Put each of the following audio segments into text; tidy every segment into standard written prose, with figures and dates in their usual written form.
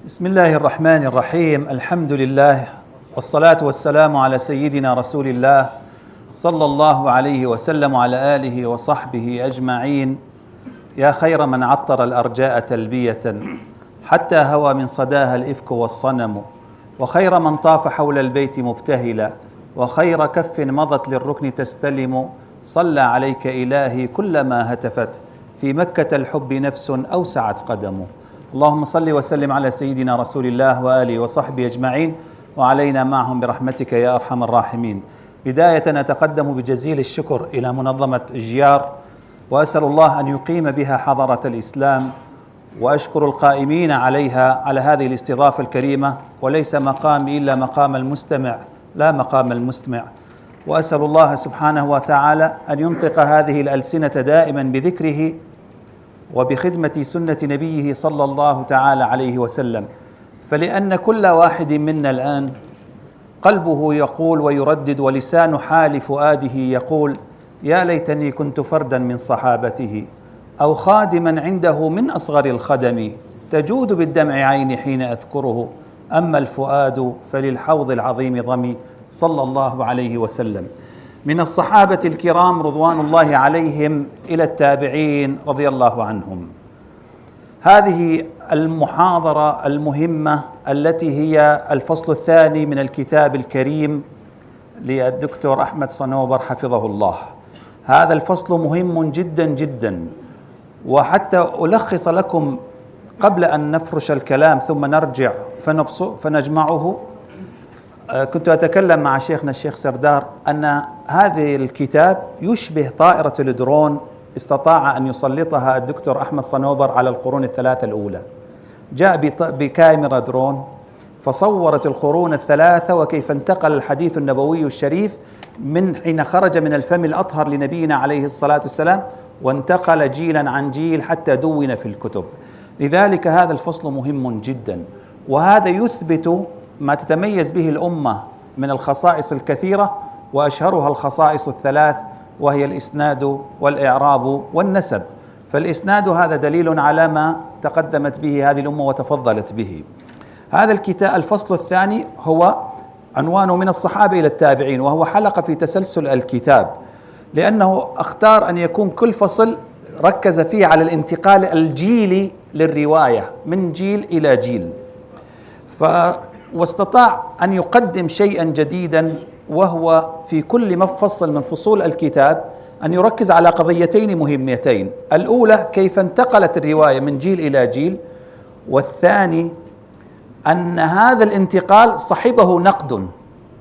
بسم الله الرحمن الرحيم. الحمد لله والصلاة والسلام على سيدنا رسول الله صلى الله عليه وسلم وعلى آله وصحبه أجمعين. يا خير من عطر الأرجاء تلبية حتى هوى من صداها الإفك والصنم، وخير من طاف حول البيت مبتهلا، وخير كف مضت للركن تستلم. صلى عليك إلهي كلما هتفت في مكة الحب نفس أوسعت قدم. اللهم صل وسلم على سيدنا رسول الله وآله وصحبه أجمعين، وعلينا معهم برحمتك يا أرحم الراحمين. بداية أتقدم بجزيل الشكر إلى منظمة جيار، وأسأل الله أن يقيم بها حضارة الإسلام، وأشكر القائمين عليها على هذه الاستضافة الكريمة، وليس مقامي إلا مقام المستمع لا مقام المستمع. وأسأل الله سبحانه وتعالى أن ينطق هذه الألسنة دائما بذكره وبخدمة سنة نبيه صلى الله تعالى عليه وسلم، فلأن كل واحد منا الآن قلبه يقول ويردد، ولسان حال فؤاده يقول: يا ليتني كنت فردا من صحابته، أو خادما عنده من أصغر الخدم، تجود بالدمع عيني حين أذكره، أما الفؤاد فللحوض العظيم ضمي، صلى الله عليه وسلم. من الصحابة الكرام رضوان الله عليهم إلى التابعين رضي الله عنهم. هذه المحاضرة المهمة التي هي الفصل الثاني من الكتاب الكريم للدكتور أحمد صنوبر حفظه الله. هذا الفصل مهم جدا جدا، وحتى ألخص لكم قبل أن نفرش الكلام ثم نرجع فنجمعه، كنت أتكلم مع شيخنا الشيخ سردار أن هذا الكتاب يشبه طائرة الدرون استطاع أن يسلطها الدكتور أحمد صنوبر على القرون الثلاثة الأولى. جاء بكاميرا درون فصورت القرون الثلاثة، وكيف انتقل الحديث النبوي الشريف من حين خرج من الفم الأطهر لنبينا عليه الصلاة والسلام، وانتقل جيلا عن جيل حتى دون في الكتب. لذلك هذا الفصل مهم جدا، وهذا يثبت ما تتميز به الأمة من الخصائص الكثيرة، وأشهرها الخصائص الثلاث، وهي الإسناد والإعراب والنسب. فالإسناد هذا دليل على ما تقدمت به هذه الأمة وتفضلت به. هذا الكتاب الفصل الثاني هو عنوانه من الصحابة إلى التابعين، وهو حلقة في تسلسل الكتاب، لأنه اختار أن يكون كل فصل ركز فيه على الانتقال الجيلي للرواية من جيل إلى جيل، واستطاع أن يقدم شيئا جديدا، وهو في كل مفصل من فصول الكتاب أن يركز على قضيتين مهمتين: الأولى كيف انتقلت الرواية من جيل إلى جيل، والثاني أن هذا الانتقال صحبه نقد،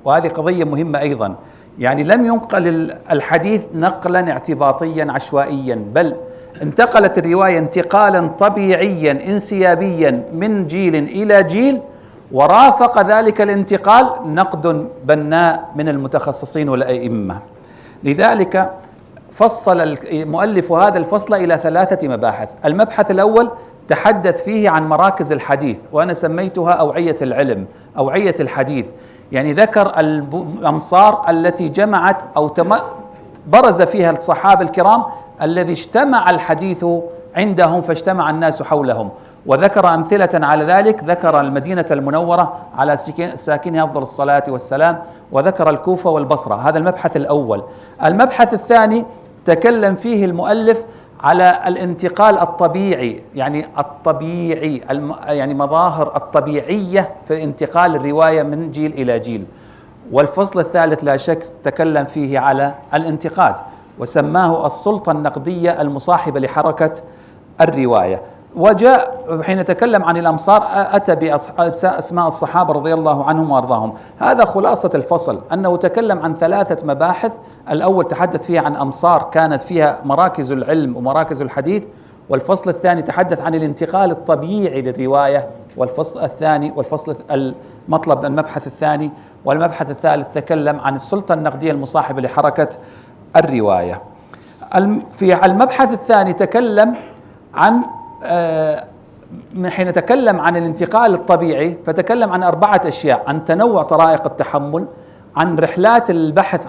وهذه قضية مهمة أيضا. يعني لم ينقل الحديث نقلا اعتباطيا عشوائيا، بل انتقلت الرواية انتقالا طبيعيا انسيابيا من جيل إلى جيل، ورافق ذلك الانتقال نقد بناء من المتخصصين والأئمة. لذلك فصل مؤلف هذا الفصل إلى 3 مباحث. المبحث الأول تحدث فيه عن مراكز الحديث، وأنا سميتها أوعية العلم، أوعية الحديث. يعني ذكر الأمصار التي جمعت أو برز فيها الصحابة الكرام الذي اجتمع الحديث عندهم فاجتمع الناس حولهم، وذكر أمثلة على ذلك. ذكر المدينة المنورة على ساكنها أفضل الصلاة والسلام، وذكر الكوفة والبصرة. هذا المبحث الأول. المبحث الثاني تكلم فيه المؤلف على الانتقال الطبيعي، يعني الطبيعي، يعني مظاهر الطبيعية في انتقال الرواية من جيل إلى جيل. والفصل الثالث لا شك تكلم فيه على الانتقاد، وسماه السلطة النقدية المصاحبة لحركة الرواية. وجاء حين تكلم عن الأمصار أتى بأسماء الصحابة رضي الله عنهم وأرضاهم. هذا خلاصة الفصل، أنه تكلم عن 3 مباحث. الأول تحدث فيها عن أمصار كانت فيها مراكز العلم ومراكز الحديث، والفصل الثاني تحدث عن الانتقال الطبيعي للرواية، والفصل الثاني المطلب المبحث الثاني، والمبحث الثالث تكلم عن السلطة النقدية المصاحبة لحركة الرواية. في المبحث الثاني تكلم عن حين تكلم عن الانتقال الطبيعي فتكلم عن 4 أشياء: عن تنوع طرائق التحمل، عن رحلات البحث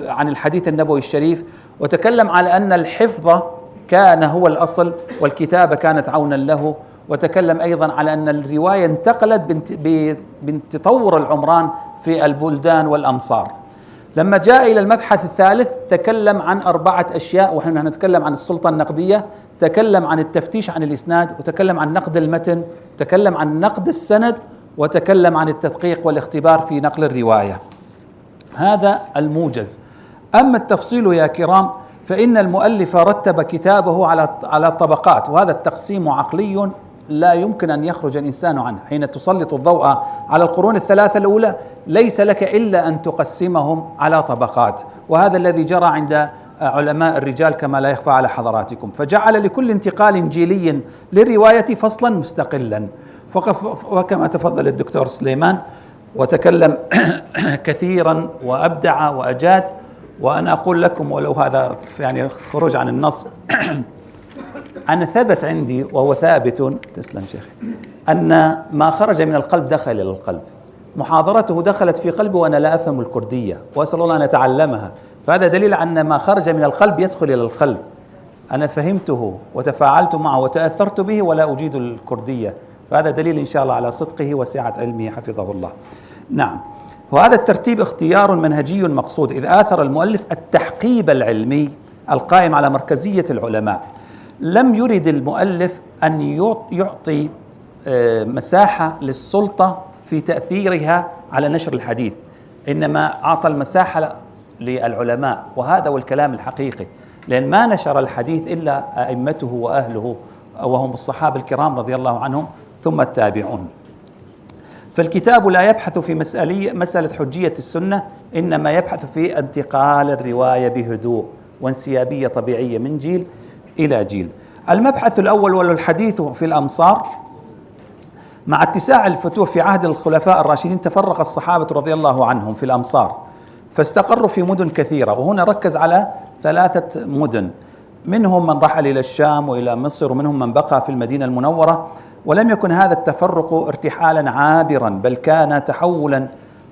عن الحديث النبوي الشريف، وتكلم على أن الحفظ كان هو الأصل والكتابة كانت عونا له، وتكلم أيضا على أن الرواية انتقلت بتطور العمران في البلدان والأمصار. لما جاء إلى المبحث الثالث تكلم عن 4 أشياء، ونحن نتكلم عن السلطة النقدية، تكلم عن التفتيش عن الإسناد، وتكلم عن نقد المتن، وتكلم عن نقد السند، وتكلم عن التدقيق والاختبار في نقل الرواية. هذا الموجز. أما التفصيل يا كرام فإن المؤلف رتب كتابه على طبقات، وهذا التقسيم عقلي لا يمكن أن يخرج الإنسان عنه. حين تسلط الضوء على القرون الثلاثة الأولى ليس لك إلا أن تقسمهم على طبقات، وهذا الذي جرى عند علماء الرجال كما لا يخفى على حضراتكم. فجعل لكل انتقال جيلي للرواية فصلا مستقلا، وكما تفضل الدكتور سليمان وتكلم كثيرا وأبدع وأجاد. وأنا أقول لكم ولو هذا يعني خروج عن النص أنا ثبت عندي وهو ثابت، تسلم شيخ، أن ما خرج من القلب دخل إلى القلب. محاضرته دخلت في قلبي وأنا لا أفهم الكردية وأسأل الله أن أتعلمها، فهذا دليل أن ما خرج من القلب يدخل إلى القلب. أنا فهمته وتفاعلت معه وتأثرت به ولا أجيد الكردية، فهذا دليل إن شاء الله على صدقه وسعة علمه حفظه الله. نعم، وهذا الترتيب اختيار منهجي مقصود، إذ آثر المؤلف التحقيب العلمي القائم على مركزية العلماء. لم يرد المؤلف أن يعطي مساحة للسلطة في تأثيرها على نشر الحديث، إنما أعطى المساحة للعلماء، وهذا هو الكلام الحقيقي، لأن ما نشر الحديث إلا أئمته وأهله وهم الصحابة الكرام رضي الله عنهم ثم التابعون. فالكتاب لا يبحث في مسألة حجية السنة، إنما يبحث في انتقال الرواية بهدوء وانسيابية طبيعية من جيل إلى جيل. المبحث الأول والحديث في الأمصار. مع اتساع الفتوح في عهد الخلفاء الراشدين تفرق الصحابة رضي الله عنهم في الأمصار فاستقروا في مدن كثيرة، وهنا ركز على 3 مدن، منهم من رحل إلى الشام وإلى مصر، ومنهم من بقى في المدينة المنورة. ولم يكن هذا التفرق ارتحالا عابرا، بل كان تحولا،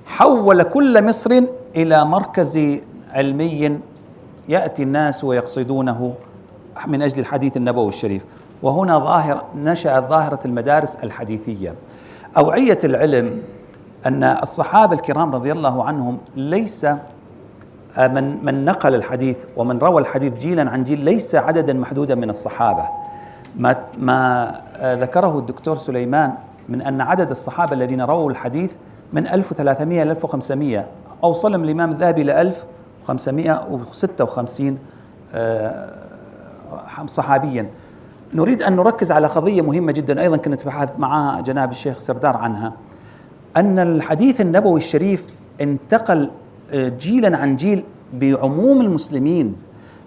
حول كل مصر إلى مركز علمي يأتي الناس ويقصدونه من أجل الحديث النبوي الشريف. وهنا نشأت ظاهرة المدارس الحديثية. أوعية العلم أن الصحابة الكرام رضي الله عنهم ليس من نقل الحديث ومن روى الحديث جيلا عن جيل ليس عددا محدودا من الصحابة. ما ذكره الدكتور سليمان من أن عدد الصحابة الذين رووا الحديث من 1300 إلى 1500، أوصلهم الإمام الذهبي إلى 1556 صحابيا. نريد أن نركز على قضية مهمة جدا أيضا كنت بحث معها جناب الشيخ سردار عنها، أن الحديث النبوي الشريف انتقل جيلا عن جيل بعموم المسلمين.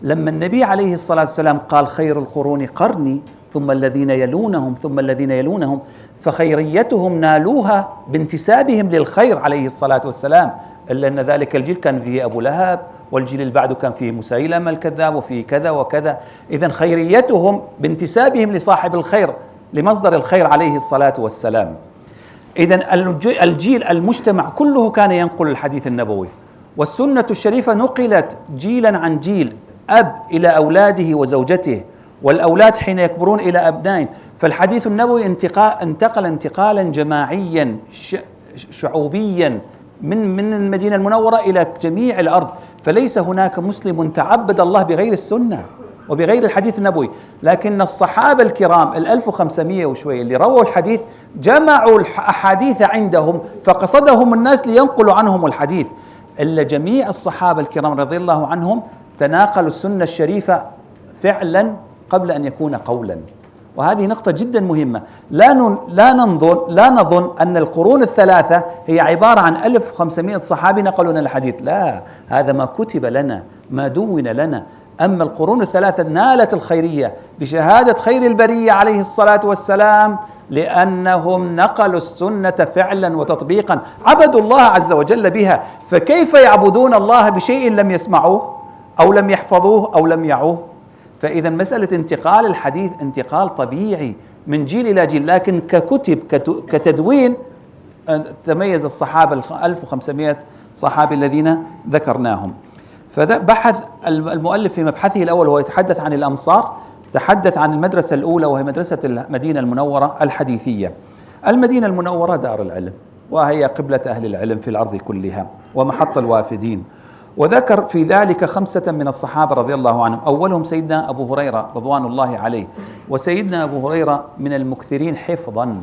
لما النبي عليه الصلاة والسلام قال خير القرون قرني ثم الذين يلونهم ثم الذين يلونهم، فخيريتهم نالوها بانتسابهم للخير عليه الصلاة والسلام، إلا أن ذلك الجيل كان فيه أبو لهب، والجيل اللي بعده كان فيه مسيلمة الكذاب، وفيه كذا وكذا. إذن خيريتهم بانتسابهم لصاحب الخير لمصدر الخير عليه الصلاة والسلام. إذن الجيل المجتمع كله كان ينقل الحديث النبوي، والسنة الشريفة نقلت جيلا عن جيل، أب إلى أولاده وزوجته، والأولاد حين يكبرون إلى أبنائهم. فالحديث النبوي انتقل انتقالا جماعيا شعوبيا من المدينة المنورة إلى جميع الأرض. فليس هناك مسلم تعبد الله بغير السنة وبغير الحديث النبوي، لكن الصحابة الكرام 1500 وشوي اللي رووا الحديث جمعوا الأحاديث عندهم فقصدهم الناس لينقلوا عنهم الحديث. إلا جميع الصحابة الكرام رضي الله عنهم تناقلوا السنة الشريفة فعلا قبل أن يكون قولا، وهذه نقطة جدا مهمة. لا نظن أن القرون الثلاثة هي عبارة عن 1500 صحابي نقلوا لنا الحديث، لا، هذا ما كتب لنا، ما دون لنا. أما القرون الثلاثة نالت الخيرية بشهادة خير البرية عليه الصلاة والسلام، لأنهم نقلوا السنة فعلا وتطبيقا، عبدوا الله عز وجل بها. فكيف يعبدون الله بشيء لم يسمعوه أو لم يحفظوه أو لم يعوه؟ فإذا مسألة انتقال الحديث انتقال طبيعي من جيل إلى جيل، لكن ككتب كتدوين تميز الصحابة 1500 صحابي الذين ذكرناهم. فبحث المؤلف في مبحثه الأول وهو يتحدث عن الأمصار تحدث عن المدرسة الأولى وهي مدرسة المدينة المنورة الحديثية. المدينة المنورة دار العلم، وهي قبلة أهل العلم في الأرض كلها ومحط الوافدين. وذكر في ذلك 5 من الصحابة رضي الله عنهم، أولهم سيدنا أبو هريرة رضوان الله عليه. وسيدنا أبو هريرة من المكثرين حفظا،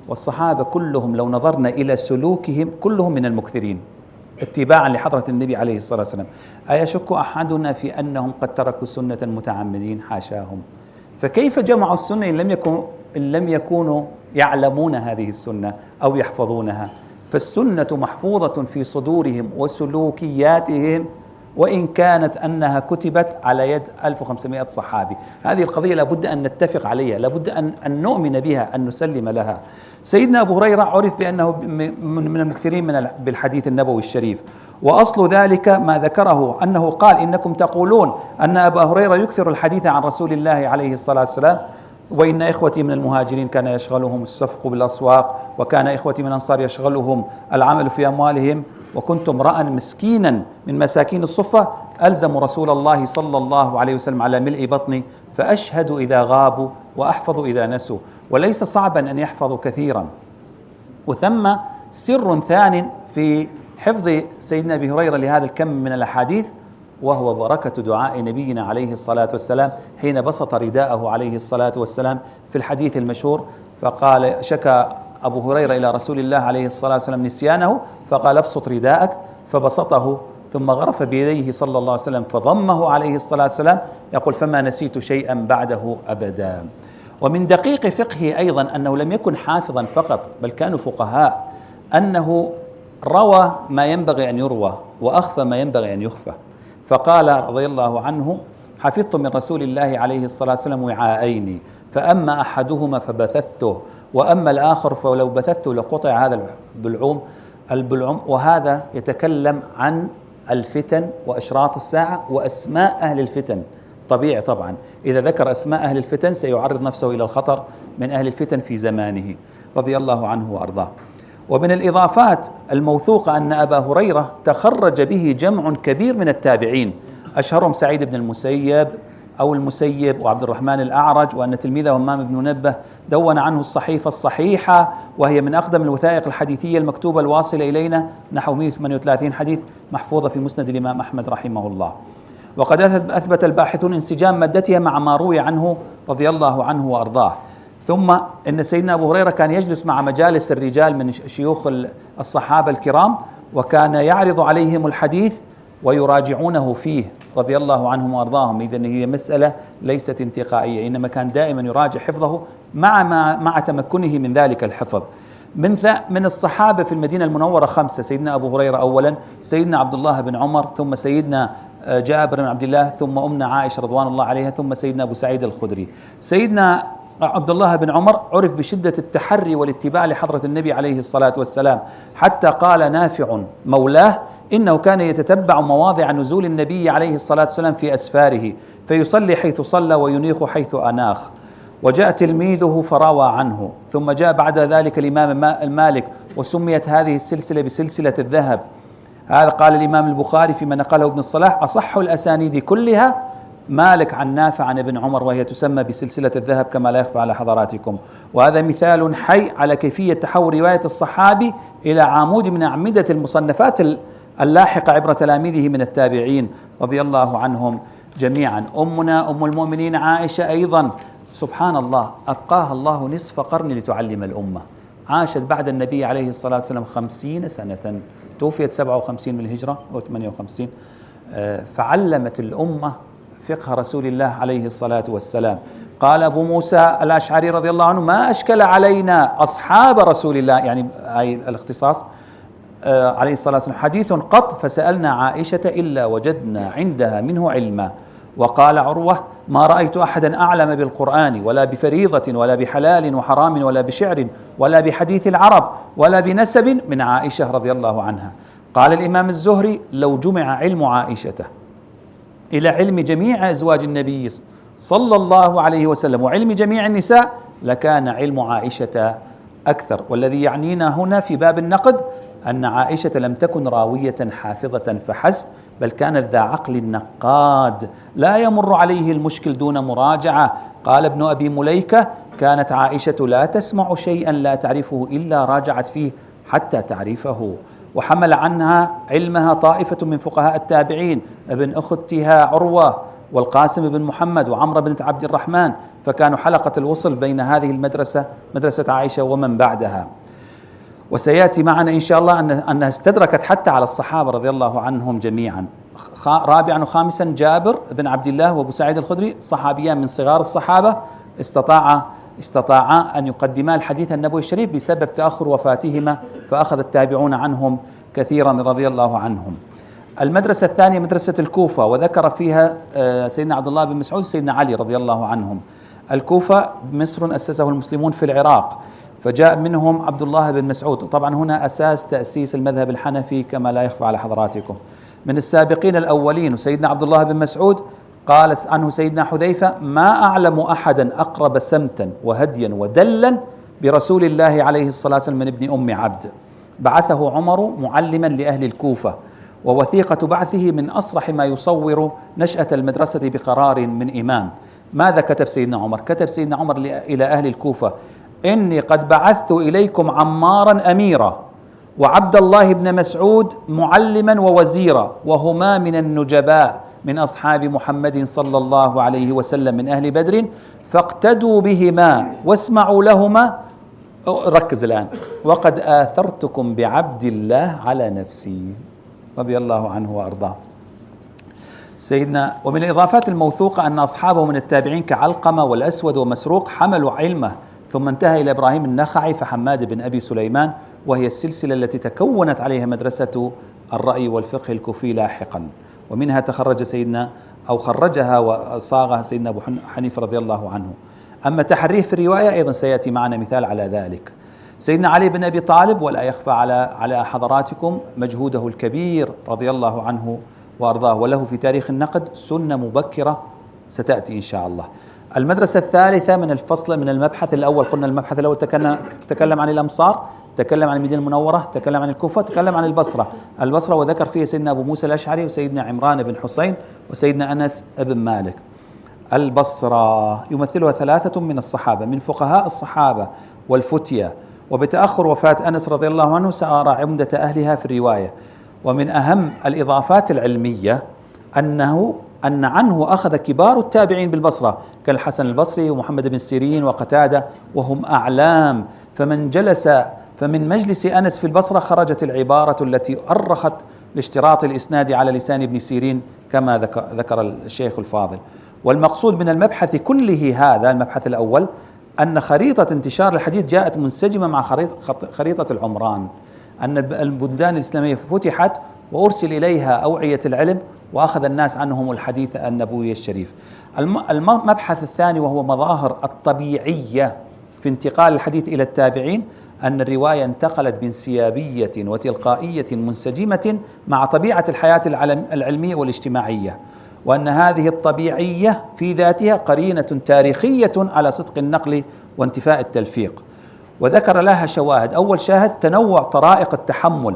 والصحابة كلهم لو نظرنا إلى سلوكهم كلهم من المكثرين اتباعا لحضرة النبي عليه الصلاة والسلام. أيشك أحدنا في أنهم قد تركوا سنة متعمدين؟ حاشاهم. فكيف جمعوا السنة إن لم يكونوا يعلمون هذه السنة أو يحفظونها؟ فالسنة محفوظة في صدورهم وسلوكياتهم، وإن كانت أنها كتبت على يد 1500 صحابي. هذه القضية لابد أن نتفق عليها، لابد أن نؤمن بها، أن نسلم لها. سيدنا أبو هريرة عرف بأنه من المكثرين بالحديث النبوي الشريف، وأصل ذلك ما ذكره أنه قال: إنكم تقولون أن أبا هريرة يكثر الحديث عن رسول الله عليه الصلاة والسلام، وإن إخوتي من المهاجرين كان يشغلهم السفق بالأسواق، وكان إخوتي من الأنصار يشغلهم العمل في أموالهم، وكنت امرأ مسكينا من مساكين الصفة ألزم رسول الله صلى الله عليه وسلم على ملء بطني، فأشهد إذا غابوا وأحفظ إذا نسوا. وليس صعبا أن يحفظوا كثيرا. وثم سر ثان في حفظ سيدنا أبي هريرة لهذا الكم من الأحاديث، وهو بركة دعاء نبينا عليه الصلاة والسلام حين بسط رداءه عليه الصلاة والسلام في الحديث المشهور، فقال: شكى أبو هريرة إلى رسول الله عليه الصلاة والسلام نسيانه، فقال: ابسط رداءك، فبسطه، ثم غرف بيديه صلى الله عليه وسلم فضمه عليه الصلاة والسلام، يقول: فما نسيت شيئا بعده أبدا. ومن دقيق فقهه أيضا أنه لم يكن حافظا فقط، بل كانوا فقهاء، أنه روى ما ينبغي أن يروى وأخفى ما ينبغي أن يخفى. فقال رضي الله عنه: حفظت من رسول الله عليه الصلاة والسلام وعاءين، فأما أحدهما فبثثته، وأما الآخر فلو بثثته لقطع هذا البلعوم. وهذا يتكلم عن الفتن وأشراط الساعة وأسماء أهل الفتن. طبيعي طبعا إذا ذكر أسماء أهل الفتن سيعرض نفسه إلى الخطر من أهل الفتن في زمانه رضي الله عنه وأرضاه. ومن الإضافات الموثوقة أن أبا هريرة تخرج به جمع كبير من التابعين، أشهرهم سعيد بن المسيب وعبد الرحمن الأعرج، وأن تلميذه همام بن منبه دون عنه الصحيفة الصحيحة، وهي من أقدم الوثائق الحديثية المكتوبة الواصلة إلينا، نحو 138 حديث محفوظة في مسند الإمام أحمد رحمه الله. وقد أثبت الباحثون انسجام مادتها مع ما روي عنه رضي الله عنه وأرضاه. ثم إن سيدنا أبو هريرة كان يجلس مع مجالس الرجال من شيوخ الصحابة الكرام، وكان يعرض عليهم الحديث ويراجعونه فيه رضي الله عنهم وأرضاهم. إذن هي مسألة ليست انتقائية، إنما كان دائما يراجع حفظه مع تمكنه من ذلك الحفظ. من الصحابة في المدينة المنورة 5: سيدنا أبو هريرة أولا، سيدنا عبد الله بن عمر، ثم سيدنا جابر بن عبد الله، ثم أمنا عائشة رضوان الله عليها، ثم سيدنا أبو سعيد الخدري. سيدنا عبد الله بن عمر عرف بشدة التحري والاتباع لحضرة النبي عليه الصلاة والسلام، حتى قال نافع مولاه: إنه كان يتتبع مواضع نزول النبي عليه الصلاة والسلام في أسفاره، فيصلي حيث صلى وينيخ حيث أناخ. وجاء تلميذه فروى عنه، ثم جاء بعد ذلك الإمام المالك، وسميت هذه السلسلة بسلسلة الذهب. هذا قال الإمام البخاري فيما نقله ابن الصلاح: أصح الأسانيد كلها مالك عن نافع عن ابن عمر، وهي تسمى بسلسلة الذهب كما لا يخفى على حضراتكم. وهذا مثال حي على كيفية تحول رواية الصحابي إلى عمود من أعمدة المصنفات اللاحقة عبر تلاميذه من التابعين رضي الله عنهم جميعا. أمنا أم المؤمنين عائشة أيضا، سبحان الله، أبقاها الله نصف قرن لتعلم الأمة. عاشت بعد النبي عليه الصلاة والسلام 50 سنة، توفيت 57 من الهجرة أو 58، فعلمت الأمة فقه رسول الله عليه الصلاة والسلام. قال أبو موسى الأشعري رضي الله عنه: ما أشكل علينا أصحاب رسول الله، يعني أي الاختصاص عليه الصلاة والسلام، حديث قط فسألنا عائشة إلا وجدنا عندها منه علما. وقال عروة: ما رأيت أحدا أعلم بالقرآن ولا بفريضة ولا بحلال وحرام ولا بشعر ولا بحديث العرب ولا بنسب من عائشة رضي الله عنها. قال الإمام الزهري: لو جمع علم عائشة إلى علم جميع أزواج النبي صلى الله عليه وسلم وعلم جميع النساء لكان علم عائشة أكثر. والذي يعنينا هنا في باب النقد أن عائشة لم تكن راوية حافظة فحسب، بل كان ذا عقل نقاد لا يمر عليه المشكل دون مراجعة. قال ابن أبي مليكة: كانت عائشة لا تسمع شيئا لا تعرفه إلا راجعت فيه حتى تعرفه. وحمل عنها علمها طائفة من فقهاء التابعين، ابن أختها عروة والقاسم بن محمد وعمرة بنت عبد الرحمن، فكانوا حلقة الوصل بين هذه المدرسة، مدرسة عائشة، ومن بعدها. وسيأتي معنا إن شاء الله أنها استدركت حتى على الصحابة رضي الله عنهم جميعا. رابعا وخامسا جابر بن عبد الله وأبو سعيد الخدري، صحابيان من صغار الصحابة، استطاعا أن يقدما الحديث النبوي الشريف بسبب تأخر وفاتهما، فأخذ التابعون عنهم كثيرا رضي الله عنهم. المدرسة الثانية مدرسة الكوفة، وذكر فيها سيدنا عبد الله بن مسعود سيدنا علي رضي الله عنهم. الكوفة مصر أسسه المسلمون في العراق، فجاء منهم عبد الله بن مسعود. طبعا هنا أساس تأسيس المذهب الحنفي كما لا يخفى على حضراتكم، من السابقين الأولين. وسيدنا عبد الله بن مسعود قال عنه سيدنا حذيفة: ما أعلم أحدا أقرب سمتا وهديا ودلا برسول الله عليه الصلاة والسلام من ابن أم عبد. بعثه عمر معلما لأهل الكوفة، ووثيقة بعثه من أصرح ما يصور نشأة المدرسة بقرار من إمام. ماذا كتب سيدنا عمر؟ كتب سيدنا عمر إلى أهل الكوفة: إني قد بعثت إليكم عمارا أميرا، وعبد الله بن مسعود معلما ووزيرا، وهما من النجباء من أصحاب محمد صلى الله عليه وسلم من أهل بدر، فاقتدوا بهما واسمعوا لهما. ركز الآن: وقد آثرتكم بعبد الله على نفسي، رضي الله عنه وأرضاه. سيدنا ومن الإضافات الموثوقة أن أصحابه من التابعين كعلقمة والأسود ومسروق حملوا علمه، ثم انتهى إلى إبراهيم النخعي فحماد بن أبي سليمان، وهي السلسلة التي تكونت عليها مدرسة الرأي والفقه الكوفي لاحقا، ومنها تخرج سيدنا أو خرجها وصاغها سيدنا أبو حنيفة رضي الله عنه. أما تحريه في الرواية أيضا سيأتي معنا مثال على ذلك. سيدنا علي بن أبي طالب، ولا يخفى على حضراتكم مجهوده الكبير رضي الله عنه وأرضاه، وله في تاريخ النقد سنة مبكرة ستأتي إن شاء الله. المدرسة الثالثة من الفصل من المبحث الأول، قلنا المبحث الأول تكلم عن الأمصار، تكلم عن المدينة المنورة، تكلم عن الكوفة، تكلم عن البصرة، وذكر فيها سيدنا أبو موسى الأشعري وسيدنا عمران بن حسين وسيدنا أنس بن مالك. البصرة يمثلها ثلاثة من الصحابة من فقهاء الصحابة والفتية، وبتأخر وفاة أنس رضي الله عنه سار عمدة أهلها في الرواية. ومن أهم الإضافات العلمية أن عنه أخذ كبار التابعين بالبصرة كالحسن البصري ومحمد بن سيرين وقتادة، وهم أعلام. فمن مجلس أنس في البصرة خرجت العبارة التي أرخت لاشتراط الإسناد على لسان ابن سيرين كما ذكر الشيخ الفاضل. والمقصود من المبحث كله هذا، المبحث الأول، أن خريطة انتشار الحديث جاءت منسجمة مع خريطة العمران، أن البلدان الإسلامية فتحت وأرسل إليها أوعية العلم، وأخذ الناس عنهم الحديث النبوي الشريف. المبحث الثاني وهو مظاهر الطبيعية في انتقال الحديث إلى التابعين، أن الرواية انتقلت بانسيابية وتلقائية منسجمة مع طبيعة الحياة العلمية والاجتماعية، وأن هذه الطبيعية في ذاتها قرينة تاريخية على صدق النقل وانتفاء التلفيق. وذكر لها شواهد. أول شاهد تنوع طرائق التحمل،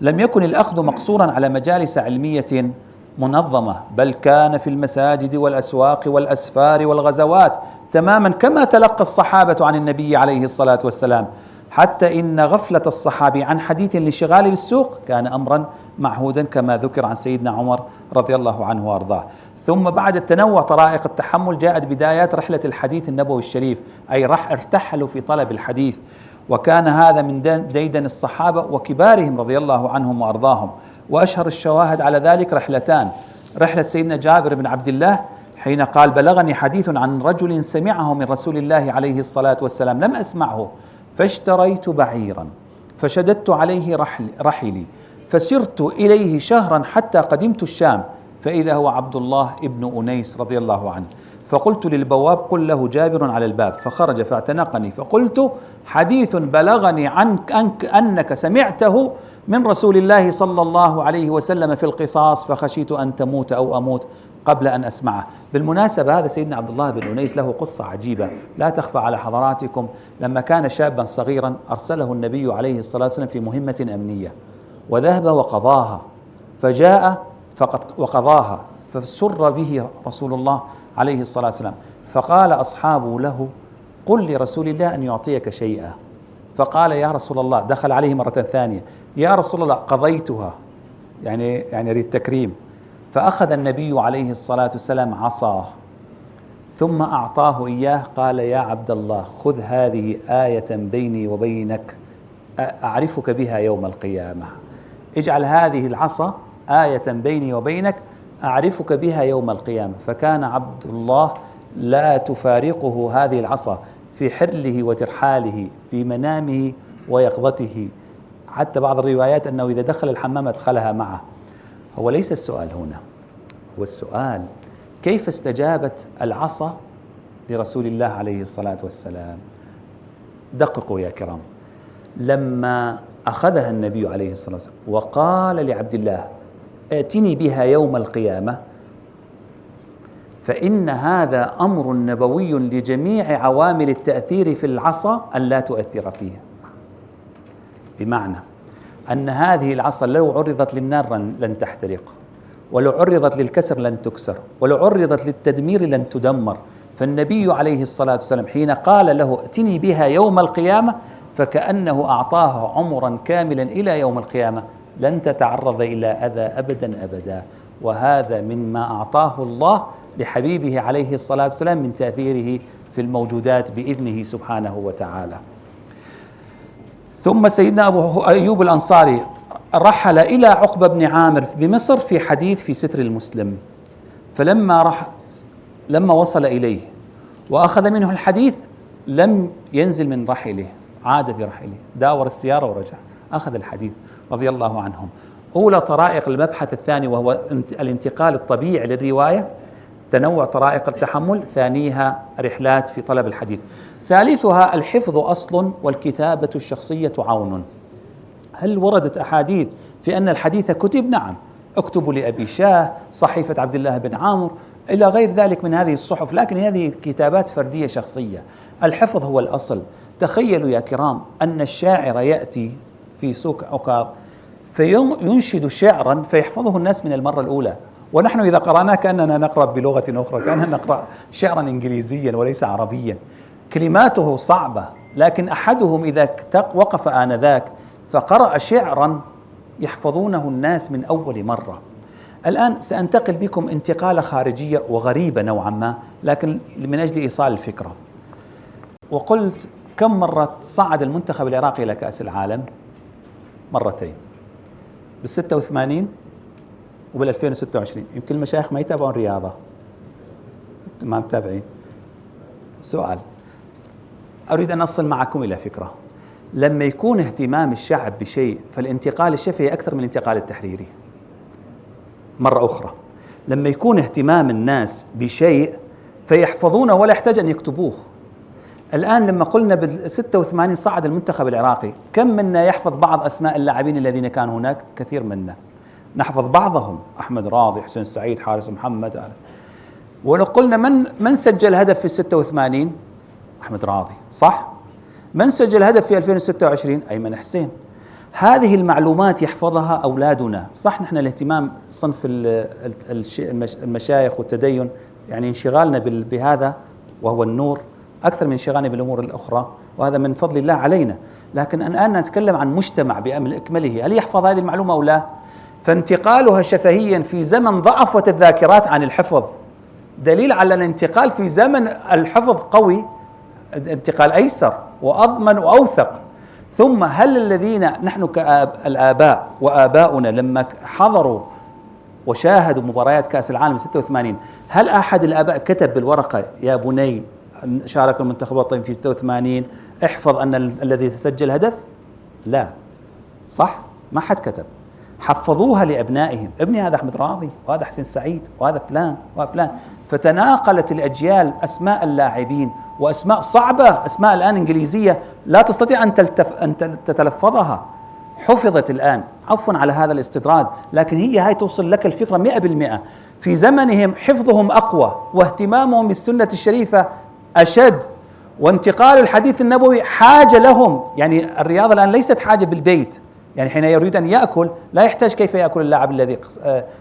لم يكن الأخذ مقصورا على مجالس علمية منظمة، بل كان في المساجد والأسواق والأسفار والغزوات تماما كما تلقى الصحابة عن النبي عليه الصلاة والسلام، حتى إن غفلة الصحابي عن حديث للانشغال بالسوق كان أمرا معهودا كما ذكر عن سيدنا عمر رضي الله عنه وأرضاه. ثم بعد التنوع طرائق التحمل جاءت بدايات رحلة الحديث النبوي الشريف، أي ارتحلوا في طلب الحديث، وكان هذا من ديدن الصحابة وكبارهم رضي الله عنهم وأرضاهم. وأشهر الشواهد على ذلك رحلتان: رحلة سيدنا جابر بن عبد الله حين قال: بلغني حديث عن رجل سمعه من رسول الله عليه الصلاة والسلام لم أسمعه، فاشتريت بعيرا فشددت عليه رحلي فسرت إليه شهرا حتى قدمت الشام، فإذا هو عبد الله ابن أنيس رضي الله عنه، فقلت للبواب: قل له جابر على الباب، فخرج فاعتنقني، فقلت: حديث بلغني عنك أنك سمعته من رسول الله صلى الله عليه وسلم في القصاص، فخشيت أن تموت أو أموت قبل أن أسمعه. بالمناسبة هذا سيدنا عبد الله بن أنيس له قصة عجيبة لا تخفى على حضراتكم. لما كان شابا صغيرا أرسله النبي عليه الصلاة والسلام في مهمة أمنية، وذهب وقضاها، فجاء وقضاها، فسر به رسول الله عليه الصلاة والسلام، فقال أصحابه له: قل لرسول الله أن يعطيك شيئا. فقال: يا رسول الله، دخل عليه مرة ثانية: يا رسول الله قضيتها، يعني يريد تكريم. فأخذ النبي عليه الصلاة والسلام عصاه ثم أعطاه إياه، قال: يا عبد الله، خذ هذه آية بيني وبينك أعرفك بها يوم القيامة. اجعل هذه العصا آية بيني وبينك أعرفك بها يوم القيامة. فكان عبد الله لا تفارقه هذه العصا في حرله وترحاله، في منامه ويقظته، حتى بعض الروايات أنه إذا دخل الحمام أدخلها معه. هو ليس السؤال هنا، هو السؤال كيف استجابت العصا لرسول الله عليه الصلاة والسلام. دققوا يا كرام، لما أخذها النبي عليه الصلاة والسلام وقال لعبد الله: ائتني بها يوم القيامة، فإن هذا أمر نبوي لجميع عوامل التأثير في العصا أن لا تؤثر فيها. بمعنى أن هذه العصا لو عرضت للنار لن تحترق، ولو عرضت للكسر لن تكسر، ولو عرضت للتدمير لن تدمر. فالنبي عليه الصلاة والسلام حين قال له: ائتني بها يوم القيامة، فكأنه أعطاه عمرا كاملا إلى يوم القيامة لن تتعرض إلى أذى أبدا أبدا. وهذا مما أعطاه الله لحبيبه عليه الصلاة والسلام من تأثيره في الموجودات بإذنه سبحانه وتعالى. ثم سيدنا أبو أيوب الأنصاري رحل إلى عقبة بن عامر بمصر في حديث في ستر المسلم، لما وصل إليه وأخذ منه الحديث لم ينزل من رحله، عاد برحله، داور السيارة ورجع، أخذ الحديث رضي الله عنهم. أولى طرائق المبحث الثاني وهو الانتقال الطبيعي للرواية، تنوع طرائق التحمل، ثانيها رحلات في طلب الحديث، ثالثها الحفظ أصل والكتابة الشخصية عون. هل وردت أحاديث في أن الحديث كتب؟ نعم، اكتبوا لأبي شاه، صحيفة عبد الله بن عامر، إلى غير ذلك من هذه الصحف، لكن هذه كتابات فردية شخصية. الحفظ هو الأصل. تخيلوا يا كرام أن الشاعر يأتي في سوق عكاظ فينشد شعرا فيحفظه الناس من المرة الأولى، ونحن إذا قرأناه كأننا نقرأ بلغة أخرى، كأننا نقرأ شعرا إنجليزيا وليس عربيا. كلماته صعبة، لكن أحدهم إذا وقف آنذاك فقرأ شعرا يحفظونه الناس من أول مرة. الآن سأنتقل بكم انتقالة خارجية وغريبة نوعا ما، لكن من أجل إيصال الفكرة. وقلت: كم مرة صعد المنتخب العراقي إلى كأس العالم؟ مرتين، بال86 وبال2026. يمكن المشايخ ما يتابعون رياضة، ما متابعين. سؤال أريد أن أصل معكم إلى فكرة: لما يكون اهتمام الشعب بشيء فالانتقال الشفهي أكثر من الانتقال التحريري. مرة أخرى، لما يكون اهتمام الناس بشيء فيحفظونه ولا يحتاج أن يكتبوه. الآن لما قلنا بال86 صعد المنتخب العراقي، كم منا يحفظ بعض أسماء اللاعبين الذين كانوا هناك؟ كثير منا نحفظ بعضهم، أحمد راضي، حسين سعيد، حارس محمد. ولو قلنا من سجل هدف في 86؟ أحمد راضي، صح؟ من سجل هدف في 2026؟ أيمن حسين. هذه المعلومات يحفظها أولادنا. صح، نحن الاهتمام صنف المشايخ والتدين يعني انشغالنا بهذا وهو النور أكثر من انشغالنا بالأمور الأخرى، وهذا من فضل الله علينا. لكن الآن نتكلم عن مجتمع بأكمله، هل يحفظ هذه المعلومة أو لا؟ فانتقالها شفهيا في زمن ضعفت الذاكرات عن الحفظ دليل على الانتقال في زمن الحفظ قوي، انتقال أيسر وأضمن وأوثق. ثم هل الذين نحن كالآباء وآباؤنا لما حضروا وشاهدوا مباريات كأس العالم 86، هل أحد الآباء كتب بالورقة: يا بني شارك المنتخب الوطني في 86 احفظ أن الذي سجل هدف؟ لا، صح، ما حد كتب. حفظوها لأبنائهم: ابني هذا أحمد راضي، وهذا حسين سعيد، وهذا فلان وفلان. فتناقلت الأجيال أسماء اللاعبين وأسماء صعبة، أسماء الآن إنجليزية لا تستطيع أن تتلفظها، حفظت الآن. عفوا على هذا الاستطراد، لكن هاي توصل لك الفكرة 100%. في زمنهم حفظهم أقوى واهتمامهم بالسنة الشريفة أشد، وانتقال الحديث النبوي حاجة لهم. يعني الرياضة الآن ليست حاجة بالبيت، يعني حين يريد أن يأكل لا يحتاج كيف يأكل اللاعب الذي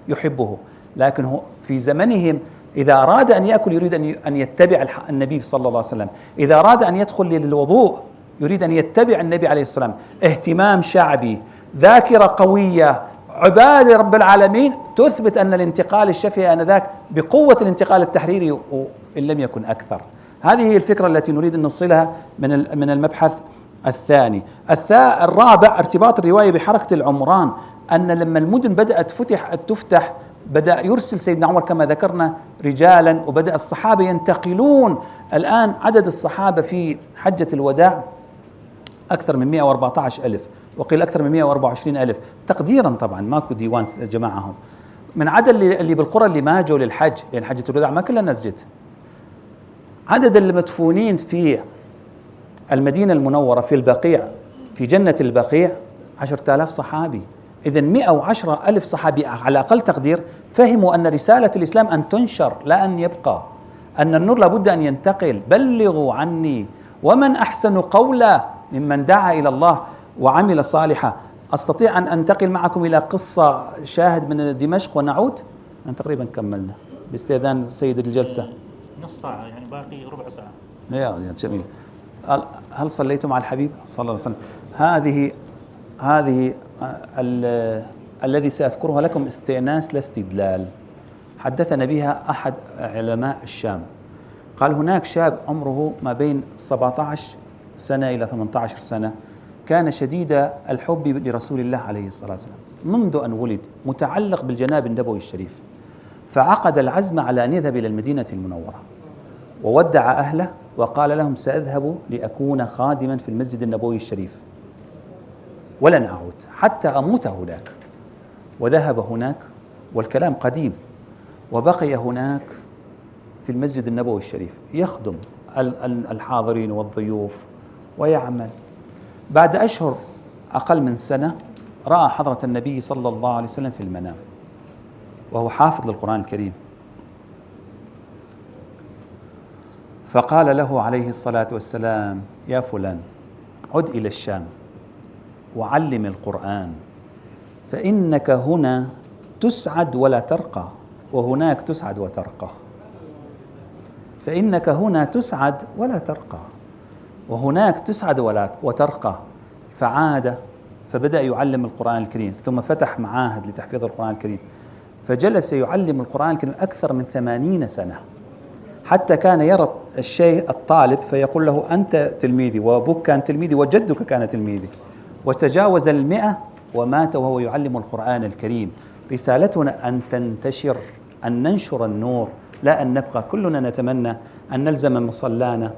يحبه، لكن هو في زمنهم إذا أراد أن يأكل يريد أن يتبع النبي صلى الله عليه وسلم، إذا أراد أن يدخل للوضوء يريد أن يتبع النبي عليه الصلاة والسلام. اهتمام شعبي، ذاكرة قوية، عبادة رب العالمين تثبت أن الانتقال الشفهي آنذاك بقوة الانتقال التحريري وإن لم يكن أكثر. هذه هي الفكرة التي نريد أن نوصلها من المبحث الثاني. الرابع ارتباط الرواية بحركة العمران، أن لما المدن بدأت تفتح بدأ يرسل سيدنا عمر كما ذكرنا رجالا، وبدأ الصحابة ينتقلون. الآن عدد الصحابة في حجة الوداع أكثر من 114 ألف، وقيل أكثر من 124 ألف تقديرا، طبعا ماكو ديوان جماعهم، من عدد اللي بالقرى اللي ما جو للحج، لأن حجة الوداع ما كل الناس جت. عدد المدفونين في المدينة المنورة في البقيع في جنة البقيع 10,000 صحابي. إذن 110 ألف صحابي على أقل تقدير فهموا أن رسالة الإسلام أن تنشر لا أن يبقى، أن النور لابد أن ينتقل. بلغوا عني ومن أحسن قولا ممن دعا إلى الله وعمل صالحا. أستطيع أن أنتقل معكم إلى قصة شاهد من دمشق ونعود؟ أن تقريبا كملنا باستئذان سيد الجلسة، نص ساعة يعني باقي ربع ساعة. يا جميل. هل صليتم على الحبيب صلى الله عليه وسلم؟ هذه الذي سأذكرها لكم استئناس لا استدلال. حدثنا بها أحد علماء الشام، قال هناك شاب عمره ما بين 17 سنة إلى 18 سنة، كان شديد الحب لرسول الله عليه الصلاة والسلام منذ أن ولد، متعلق بالجناب النبوي الشريف، فعقد العزم على أن يذهب إلى المدينة المنورة، وودع أهله وقال لهم سأذهب لأكون خادما في المسجد النبوي الشريف ولن أعود حتى أموت هناك. وذهب هناك والكلام قديم، وبقي هناك في المسجد النبوي الشريف يخدم الحاضرين والضيوف ويعمل. بعد أشهر أقل من سنة رأى حضرة النبي صلى الله عليه وسلم في المنام وهو حافظ للقرآن الكريم، فقال له عليه الصلاة والسلام يا فلان عد إلى الشام وعلم القرآن، فإنك هنا تسعد ولا ترقى وهناك تسعد وترقى. فإنك هنا تسعد ولا ترقى وهناك تسعد ولا وترقى. فعاد فبدأ يعلم القرآن الكريم، ثم فتح معاهد لتحفيظ القرآن الكريم، فجلس يعلم القرآن الكريم أكثر من 80 سنة، حتى كان يرى الشيء الطالب فيقول له أنت تلميذي وأبوك كان تلميذي وجدك كان تلميذي، وتجاوز 100 ومات وهو يعلم القرآن الكريم. رسالتنا أن تنتشر، أن ننشر النور لا أن نبقى. كلنا نتمنى أن نلزم مصلانا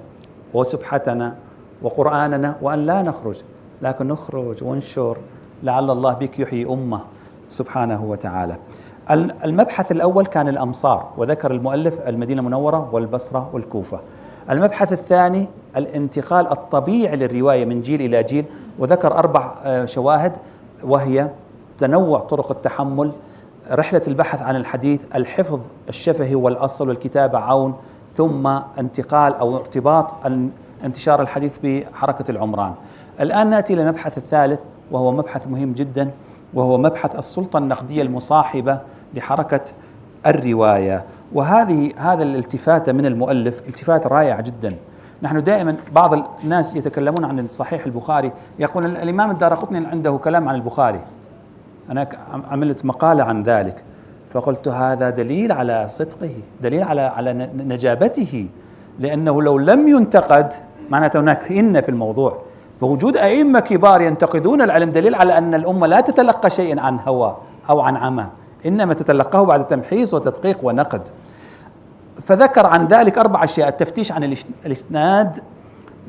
وسبحتنا وقرآننا وأن لا نخرج، لكن نخرج وننشر لعل الله بك يحيي أمة سبحانه وتعالى. المبحث الأول كان الأمصار، وذكر المؤلف المدينة المنورة والبصرة والكوفة. المبحث الثاني الانتقال الطبيعي للرواية من جيل إلى جيل، وذكر 4 شواهد، وهي تنوع طرق التحمل، رحلة البحث عن الحديث، الحفظ الشفهي والأصل والكتابة عون، ثم انتقال أو ارتباط انتشار الحديث بحركة العمران. الآن نأتي إلى المبحث الثالث وهو مبحث مهم جدا، وهو مبحث السلطة النقدية المصاحبة لحركة الرواية. هذا الالتفات من المؤلف التفات رائع جدا. نحن دائما بعض الناس يتكلمون عن صحيح البخاري، يقول الإمام الدارقطني عنده كلام عن البخاري، أنا عملت مقالة عن ذلك، فقلت هذا دليل على صدقه، دليل على نجابته، لأنه لو لم ينتقد معناته هناك إن في الموضوع. بوجود أئمة كبار ينتقدون العلم دليل على أن الأمة لا تتلقى شيئا عن هوى أو عن عمى، إنما تتلقاه بعد تمحيص وتدقيق ونقد. فذكر عن ذلك 4 أشياء: التفتيش عن الإسناد،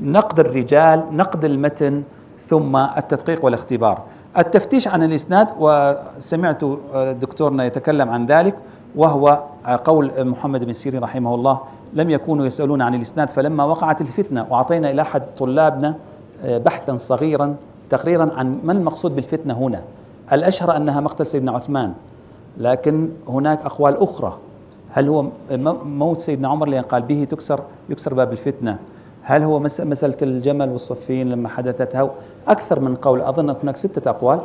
نقد الرجال، نقد المتن، ثم التدقيق والاختبار. التفتيش عن الإسناد، وسمعت دكتورنا يتكلم عن ذلك، وهو قول محمد بن سيرين رحمه الله: لم يكونوا يسألون عن الإسناد فلما وقعت الفتنة. وأعطينا إلى أحد طلابنا بحثا صغيرا تقريرا عن ما المقصود بالفتنة هنا. الأشهر أنها مقتل سيدنا عثمان، لكن هناك أقوال أخرى. هل هو موت سيدنا عمر لأن قال به يكسر باب الفتنة؟ هل هو مسألة الجمل والصفين لما حدثت؟ أكثر من قول، أظن هناك 6 أقوال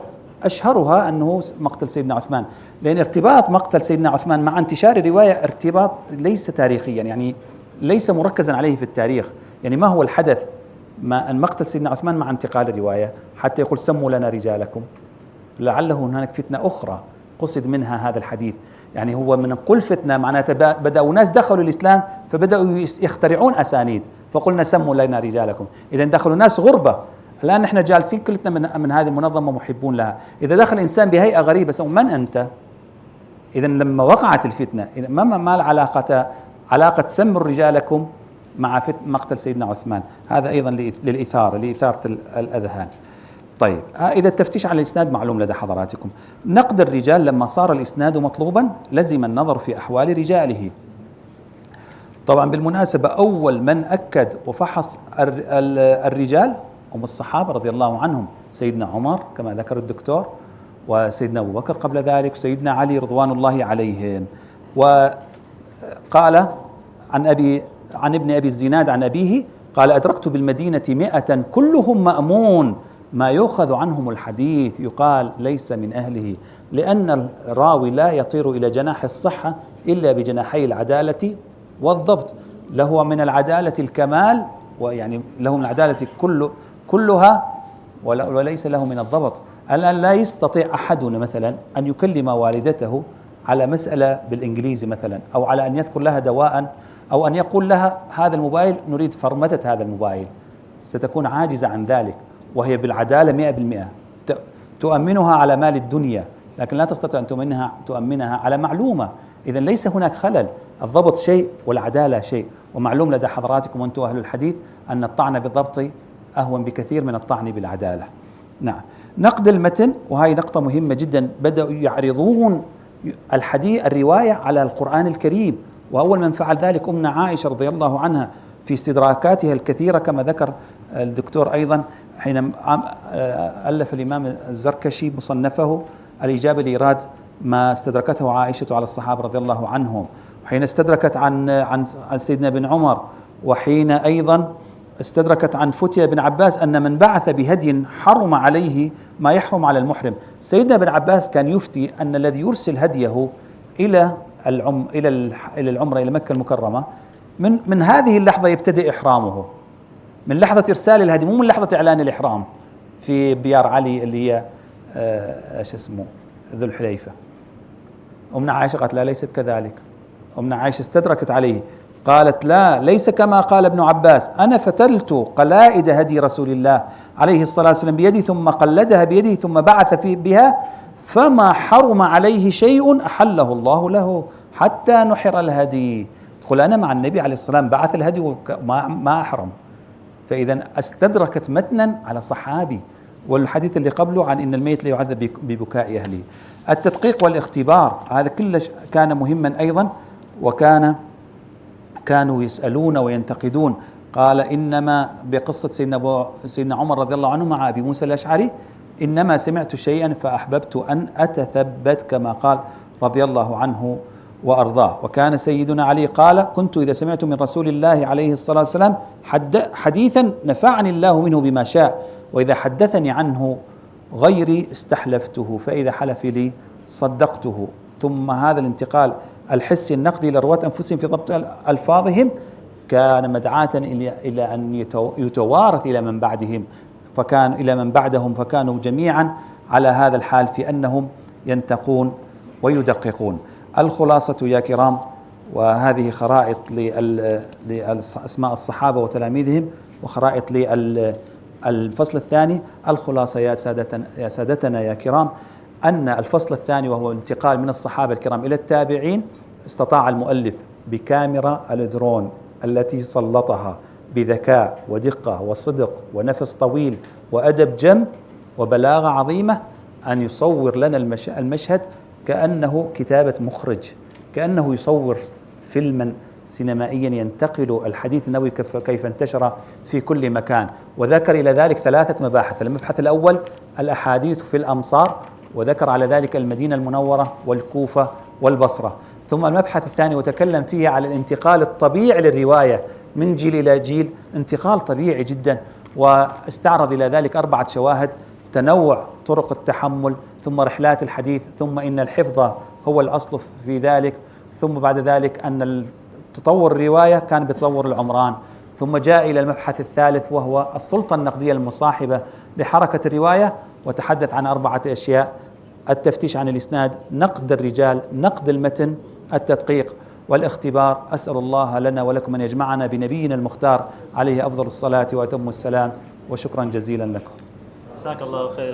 أشهرها أنه مقتل سيدنا عثمان، لأن ارتباط مقتل سيدنا عثمان مع انتشار الرواية ارتباط ليس تاريخيا، يعني ليس مركزا عليه في التاريخ. يعني ما هو الحدث ما أن مقتل سيدنا عثمان مع انتقال الرواية حتى يقول سموا لنا رجالكم؟ لعله هناك فتنة أخرى قصد منها هذا الحديث. يعني هو من كل فتنة معناتها بدأوا ناس دخلوا الإسلام فبدأوا يخترعون أسانيد، فقلنا سموا لنا رجالكم. إذا دخلوا ناس غربة، الآن نحن جالسين كلنا من هذه المنظمة محبون لها، إذا دخل إنسان بهيئة غريبة سموا من أنت؟ إذا لما وقعت الفتنة، إذا ما علاقة سموا رجالكم مع مقتل سيدنا عثمان؟ هذا أيضا لإثارة الأذهان. طيب، إذا التفتيش على الإسناد معلوم لدى حضراتكم. نقد الرجال لما صار الإسناد مطلوبا لزم النظر في أحوال رجاله. طبعا بالمناسبة أول من أكد وفحص الرجال هم الصحابة رضي الله عنهم، سيدنا عمر كما ذكر الدكتور، وسيدنا أبو بكر قبل ذلك، وسيدنا علي رضوان الله عليهم. وقال عن ابن أبي الزناد عن أبيه قال أدركت بالمدينة 100 كلهم مأمون ما يؤخذ عنهم الحديث يقال ليس من أهله، لأن الراوي لا يطير إلى جناح الصحة إلا بجناحي العدالة والضبط. له من العدالة الكمال، ويعني له من العدالة كلها، وليس له من الضبط. الآن لا يستطيع أحدنا مثلا أن يكلم والدته على مسألة بالإنجليزي مثلا، أو على أن يذكر لها دواء، أو أن يقول لها هذا الموبايل نريد فرمتة هذا الموبايل، ستكون عاجزة عن ذلك، وهي بالعدالة 100%. تؤمنها على مال الدنيا، لكن لا تستطيع أن تؤمنها على معلومة. إذن ليس هناك خلل، الضبط شيء والعدالة شيء. ومعلوم لدى حضراتكم وأنتم أهل الحديث أن الطعن بالضبط أهون بكثير من الطعن بالعدالة. نعم. نقد المتن، وهي نقطة مهمة جدا، بدأوا يعرضون الرواية على القرآن الكريم، وأول من فعل ذلك أمنا عائشة رضي الله عنها في استدراكاتها الكثيرة، كما ذكر الدكتور أيضا حين ألف الإمام الزركشي مصنفه الإجابة لإيراد ما استدركته عائشة على الصحابة رضي الله عنهم، وحين استدركت عن سيدنا بن عمر، وحين أيضا استدركت عن فتية بن عباس أن من بعث بهدي حرم عليه ما يحرم على المحرم. سيدنا بن عباس كان يفتي أن الذي يرسل هديه إلى العمرة إلى مكة المكرمة من هذه اللحظة يبتدئ إحرامه، من لحظة إرسال الهدي، مو من لحظة إعلان الإحرام في بيار علي اللي هي ذو الحليفة. أمنا عائشة قالت لا، ليست كذلك. أمنا عائشة استدركت عليه، قالت لا، ليس كما قال ابن عباس، أنا فتلت قلائد هدي رسول الله عليه الصلاة والسلام بيدي، ثم قلدها بيدي، ثم بعث بها، فما حرم عليه شيء أحله الله له حتى نحر الهدي. تقول أنا مع النبي عليه الصلاة والسلام بعث الهدي وما أحرم. فإذا استدركت متنا على صحابي. والحديث اللي قبله عن إن الميت لا يعذب ببكاء أهله. التدقيق والاختبار هذا كله كان مهما أيضا، كانوا يسألون وينتقدون. قال إنما بقصة سيدنا عمر رضي الله عنه مع أبي موسى الأشعري، إنما سمعت شيئا فأحببت أن أتثبت، كما قال رضي الله عنه وأرضاه. وكان سيدنا علي قال كنت إذا سمعت من رسول الله عليه الصلاة والسلام حديثا نفعني الله منه بما شاء، وإذا حدثني عنه غيري استحلفته، فإذا حلف لي صدقته. ثم هذا الانتقال الحسي النقدي لرواة أنفسهم في ضبط ألفاظهم كان مدعاة إلى أن يتوارث إلى من بعدهم، فكانوا جميعا على هذا الحال في أنهم ينتقون ويدققون. الخلاصة يا كرام، وهذه خرائط لأسماء الصحابة وتلاميذهم، وخرائط للفصل الثاني. الخلاصة يا سادتنا يا كرام، أن الفصل الثاني وهو الانتقال من الصحابة الكرام إلى التابعين، استطاع المؤلف بكاميرا الدرون التي سلطها بذكاء ودقة وصدق ونفس طويل وأدب جم وبلاغة عظيمة أن يصور لنا المشهد كأنه كتابة مخرج، كأنه يصور فيلما سينمائيا ينتقل الحديث النبوي كيف انتشر في كل مكان. وذكر إلى ذلك 3 مباحث. المبحث الأول الأحاديث في الأمصار، وذكر على ذلك المدينة المنورة والكوفة والبصرة. ثم المبحث الثاني وتكلم فيه على الانتقال الطبيعي للرواية من جيل إلى جيل، انتقال طبيعي جدا، واستعرض إلى ذلك 4 شواهد: تنوع طرق التحمل، ثم رحلات الحديث، ثم إن الحفظ هو الأصل في ذلك، ثم بعد ذلك أن تطور الرواية كان بتطور العمران، ثم جاء إلى المبحث الثالث وهو السلطة النقدية المصاحبة لحركة الرواية، وتحدث عن 4 أشياء: التفتيش عن الإسناد، نقد الرجال، نقد المتن، التدقيق والاختبار. أسأل الله لنا ولكم أن يجمعنا بنبينا المختار عليه أفضل الصلاة وأتم السلام، وشكرا جزيلا لكم. جزاك الله خير.